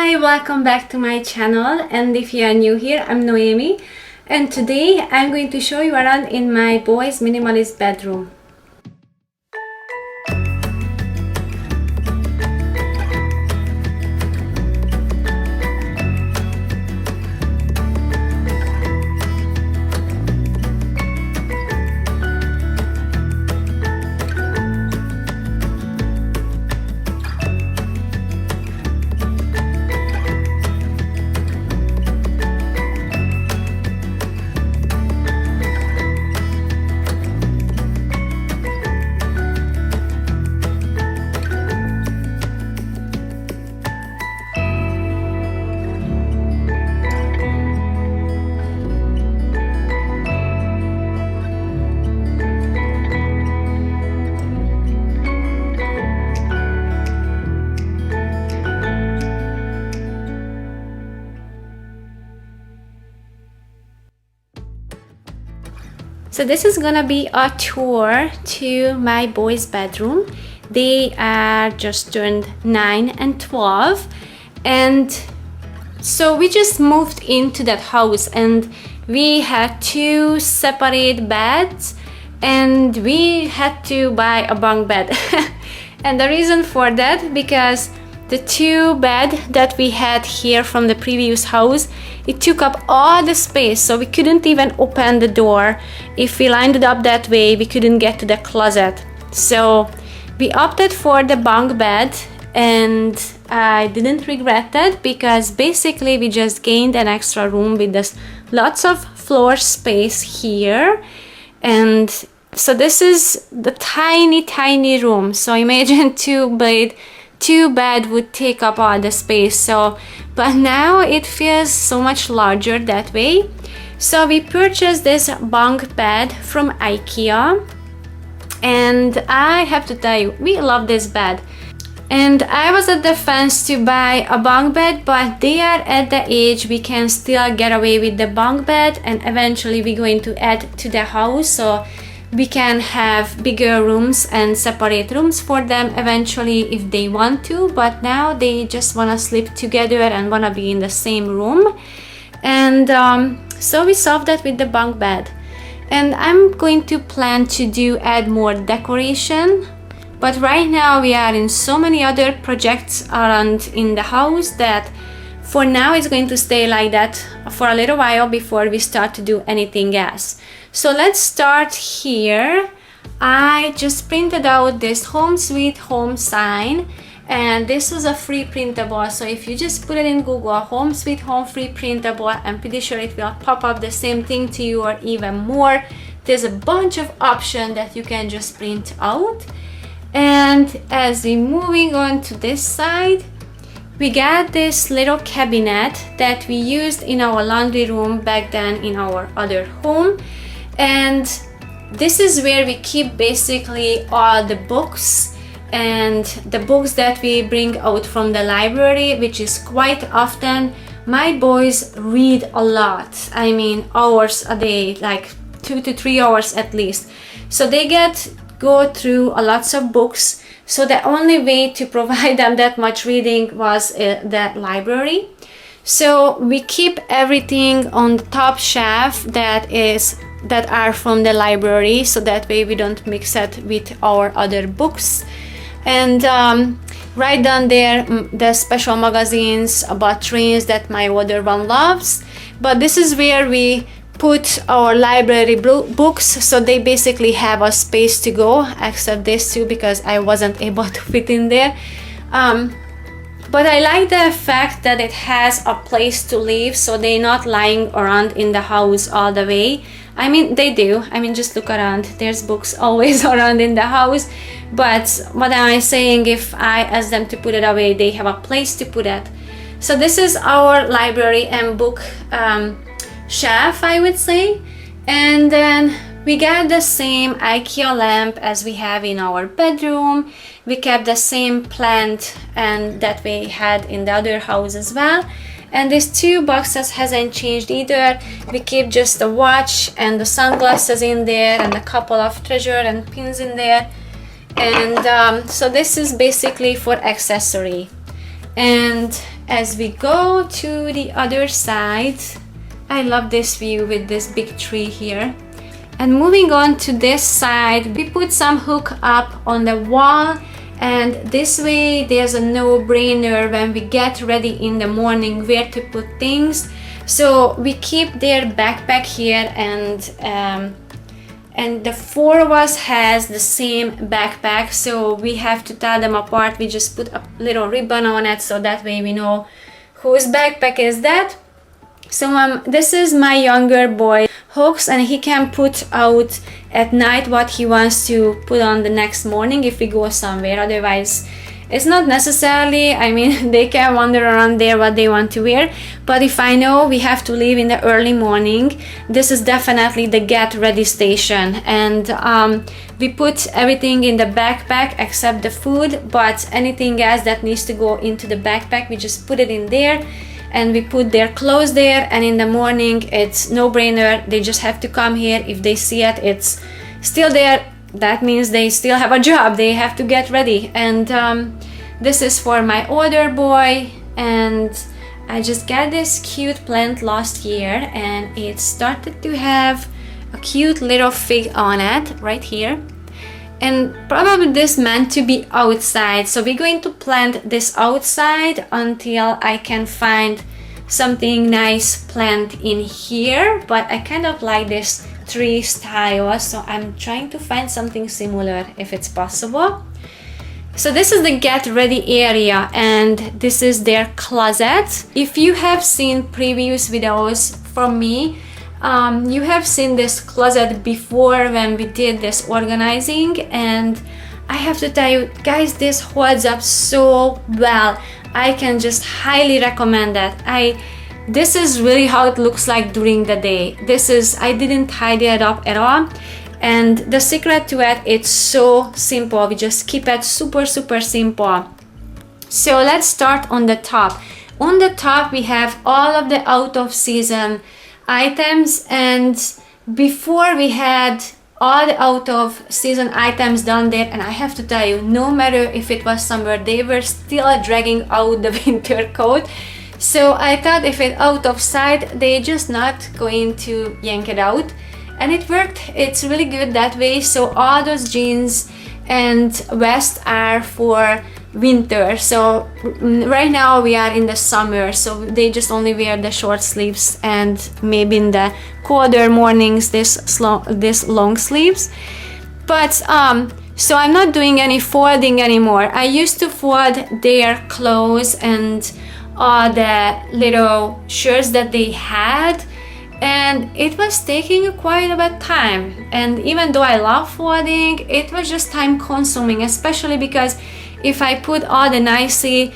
Hi, welcome back to my channel, and if you are new here, I'm Noemi, and today I'm going to show you around in my boys' minimalist bedroom. So this is gonna be a tour to my boys' bedroom. They are just turned 9 and 12, and so we just moved into that house and we had 2 separate beds and we had to buy a bunk bed. And the reason for that, because the 2 bed that we had here from the previous house, it took up all the space, so we couldn't even open the door. If we lined it up that way, we couldn't get to the closet. So we opted for the bunk bed, and I didn't regret that because basically we just gained an extra room with this lots of floor space here. And so this is the tiny room. So imagine 2 bed would take up all the space. So but now it feels so much larger that way. So we purchased this bunk bed from IKEA, and I have to tell you, we love this bed. And I was at the fence to buy a bunk bed, but they are at the age we can still get away with the bunk bed, and eventually we're going to add to the house so we can have bigger rooms and separate rooms for them eventually if they want to, but now they just want to sleep together and want to be in the same room. And so we solved that with the bunk bed. And I'm going to plan to add more decoration, but right now we are in so many other projects around in the house that for now it's going to stay like that for a little while before we start to do anything else. So let's start here. I just printed out this Home Sweet Home sign, and this is a free printable. So if you just put it in Google, Home Sweet Home free printable, I'm pretty sure it will pop up the same thing to you or even more. There's a bunch of options that you can just print out. And as we're moving on to this side, we got this little cabinet that we used in our laundry room back then in our other home. And this is where we keep basically all the books and the books that we bring out from the library, which is quite often. My boys read a lot. I mean, hours a day, like 2 to 3 hours at least. So they go through a lots of books. So the only way to provide them that much reading was the library. So we keep everything on the top shelf that are from the library, so that way we don't mix it with our other books. And right down there, the special magazines about trains that my older one loves. But this is where we put our library books, so they basically have a space to go, except this too because I wasn't able to fit in there. But I like the fact that it has a place to live, so they're not lying around in the house all the way. I mean, they do. I mean, just look around. There's books always around in the house. But what am I saying? If I ask them to put it away, they have a place to put it. So this is our library and book shelf, I would say. And then we got the same IKEA lamp as we have in our bedroom. We kept the same plant and that we had in the other house as well. And these 2 boxes hasn't changed either. We keep just the watch and the sunglasses in there and a couple of treasure and pins in there. And so this is basically for accessory. And as we go to the other side. I love this view with this big tree here. And moving on to this side, we put some hook up on the wall, and this way there's a no-brainer when we get ready in the morning where to put things. So we keep their backpack here, and the four of us has the same backpack, so we have to tell them apart. We just put a little ribbon on it, so that way we know whose backpack is that. So this is my younger boy hooks, and he can put out at night what he wants to put on the next morning if we go somewhere. Otherwise it's not necessarily, I mean, they can wander around there what they want to wear, but if I know we have to leave in the early morning, this is definitely the get ready station. And we put everything in the backpack except the food, but anything else that needs to go into the backpack, we just put it in there, and we put their clothes there. And in the morning it's no-brainer, they just have to come here. If they see it, it's still there, that means they still have a job, they have to get ready. And this is for my older boy, and I just got this cute plant last year, and it started to have a cute little fig on it right here, and probably this meant to be outside. So we're going to plant this outside until I can find something nice plant in here, but I kind of like this tree style, so I'm trying to find something similar if it's possible. So this is the get ready area, and this is their closet. If you have seen previous videos from me, you have seen this closet before when we did this organizing, and I have to tell you guys, this holds up so well. I can just highly recommend that. This is really how it looks like during the day. I didn't tidy it up at all, and the secret to it, it's so simple. We just keep it super simple. So let's start on the top. On the top we have all of the out of season items, and before we had all the out of season items down there, and I have to tell you, no matter if it was summer, they were still dragging out the winter coat. So I thought if it's out of sight, they're just not going to yank it out, and it worked. It's really good that way. So all those jeans and vests are for winter. So right now we are in the summer, so they just only wear the short sleeves, and maybe in the colder mornings this long sleeves. But so I'm not doing any folding anymore. I used to fold their clothes and the little shirts that they had, and it was taking quite a bit of time. And even though I love folding, it was just time consuming, especially because if I put all the nicely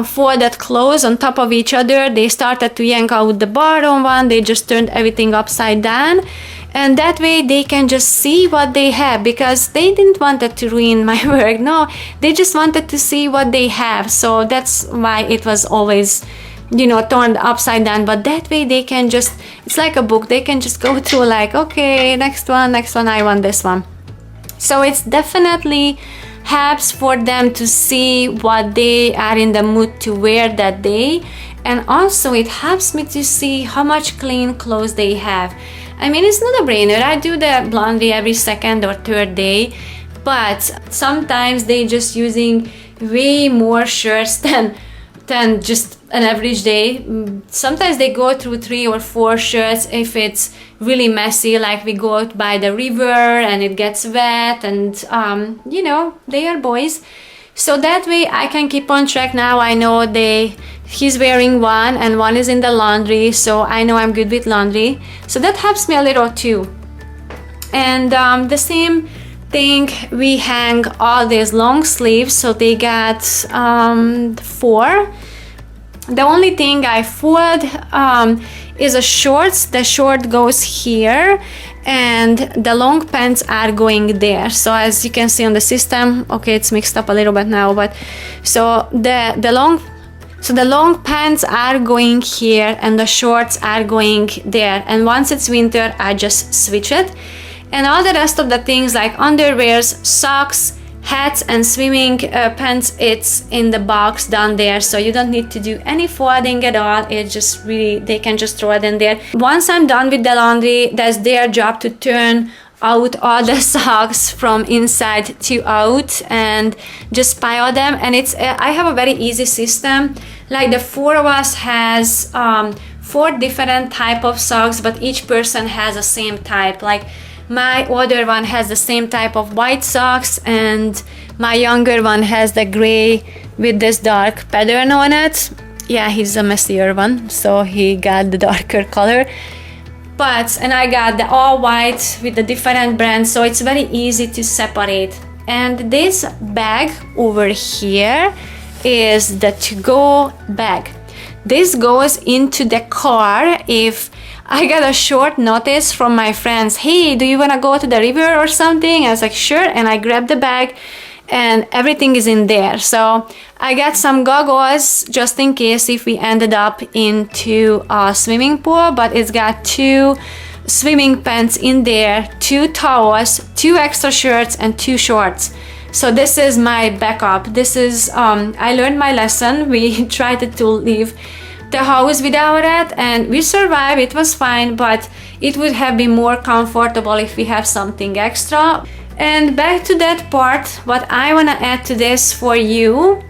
folded clothes on top of each other, they started to yank out the bottom one. They just turned everything upside down, and that way they can just see what they have, because they didn't want it to ruin my work. No, they just wanted to see what they have. So that's why it was always, you know, turned upside down. But that way they can just, it's like a book, they can just go through like, okay, next one, I want this one. So it's definitely helps for them to see what they are in the mood to wear that day, and also it helps me to see how much clean clothes they have. I mean, it's not a brainer. I do the laundry every second or third day, but sometimes they just using way more shirts than just an average day. Sometimes they go through 3 or 4 shirts if it's really messy, like we go out by the river and it gets wet, and you know, they are boys. So that way I can keep on track. Now I know he's wearing one and one is in the laundry, so I know I'm good with laundry. So that helps me a little too. And the same thing, we hang all these long sleeves, so they got 4. The only thing I fold is a shorts. The short goes here, and the long pants are going there. So as you can see on the system, okay, it's mixed up a little bit now, but so the long pants are going here and the shorts are going there. And once it's winter, I just switch it. And all the rest of the things like underwears, socks, hats and swimming pants, it's in the box down there, so you don't need to do any folding at all. It's just really, they can just throw it in there. Once I'm done with the laundry, that's their job to turn out all the socks from inside to out and just pile them. And it's I have a very easy system. Like the four of us has 4 different type of socks, but each person has the same type. Like my older one has the same type of white socks, and my younger one has the gray with this dark pattern on it. Yeah, he's a messier one, so he got the darker color. And I got the all white with the different brands, so it's very easy to separate. And this bag over here is the to-go bag. This goes into the car if I got a short notice from my friends. Hey, do you want to go to the river or something? I was like, sure. And I grabbed the bag and everything is in there. So I got some goggles just in case if we ended up into a swimming pool, but it's got 2 swimming pants in there, 2 towels, 2 extra shirts, and 2 shorts. So this is my backup. This is, I learned my lesson. We tried to leave the house without it and we survived. It was fine, but it would have been more comfortable if we have something extra. And back to that part, what I want to add to this for you,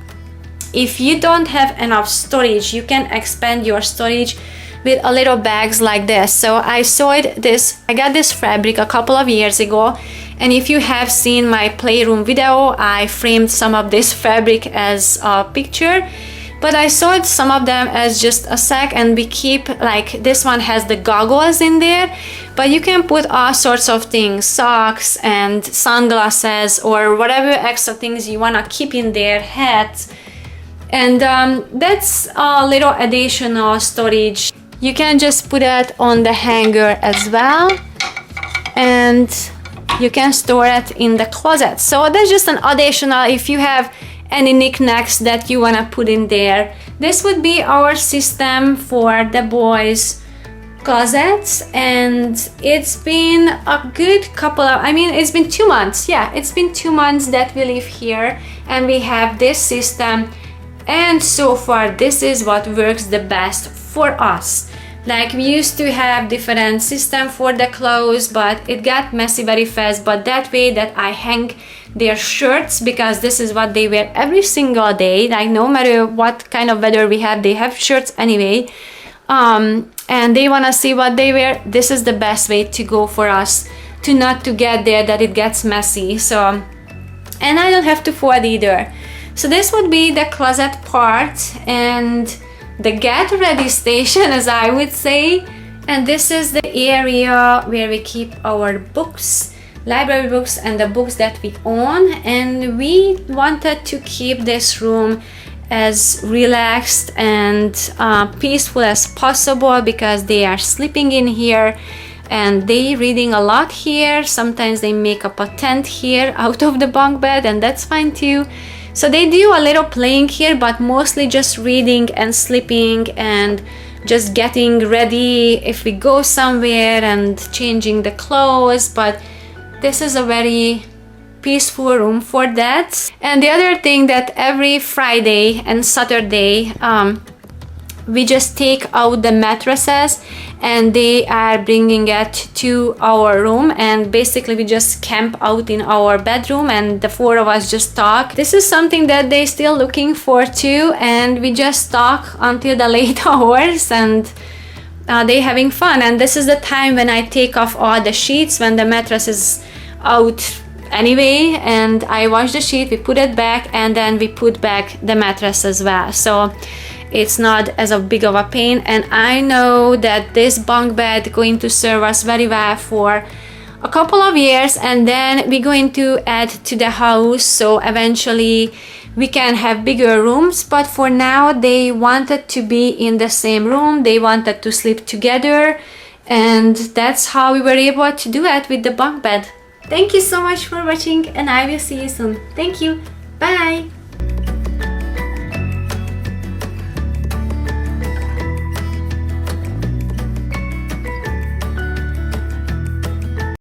if you don't have enough storage, you can expand your storage with a little bags like this. So I got this fabric a couple of years ago, and if you have seen my playroom video, I framed some of this fabric as a picture, but I sewed some of them as just a sack, and we keep, like this one has the goggles in there, but you can put all sorts of things, socks and sunglasses or whatever extra things you want to keep in there, hats. And that's a little additional storage. You can just put it on the hanger as well, and you can store it in the closet. So that's just an additional if you have any knickknacks that you want to put in there. This would be our system for the boys' closets, and it's been a good couple of, it's been 2 months. Yeah, it's been 2 months that we live here and we have this system. And so far, this is what works the best for us. Like we used to have different system for the clothes, but it got messy very fast. But that way that I hang their shirts, because this is what they wear every single day. Like no matter what kind of weather we have, they have shirts anyway. And they want to see what they wear. This is the best way to go for us, to not to get there that it gets messy. So, and I don't have to fold either. So this would be the closet part and the get ready station, as I would say. And this is the area where we keep our books, library books, and the books that we own. And we wanted to keep this room as relaxed and peaceful as possible, because they are sleeping in here and they reading a lot here. Sometimes they make up a tent here out of the bunk bed, and that's fine too. So they do a little playing here, but mostly just reading and sleeping and just getting ready if we go somewhere and changing the clothes. But this is a very peaceful room for that. And the other thing, that every Friday and Saturday we just take out the mattresses and they are bringing it to our room, and basically we just camp out in our bedroom and the 4 of us just talk. This is something that they still looking for too, and we just talk until the late hours, and they having fun. And this is the time when I take off all the sheets when the mattress is out anyway, and I wash the sheet, we put it back, and then we put back the mattress as well. So it's not as a big of a pain. And I know that this bunk bed going to serve us very well for a couple of years, and then we're going to add to the house, so eventually we can have bigger rooms. But for now, they wanted to be in the same room, they wanted to sleep together, and that's how we were able to do it with the bunk bed. Thank you so much for watching, and I will see you soon. Thank you. Bye.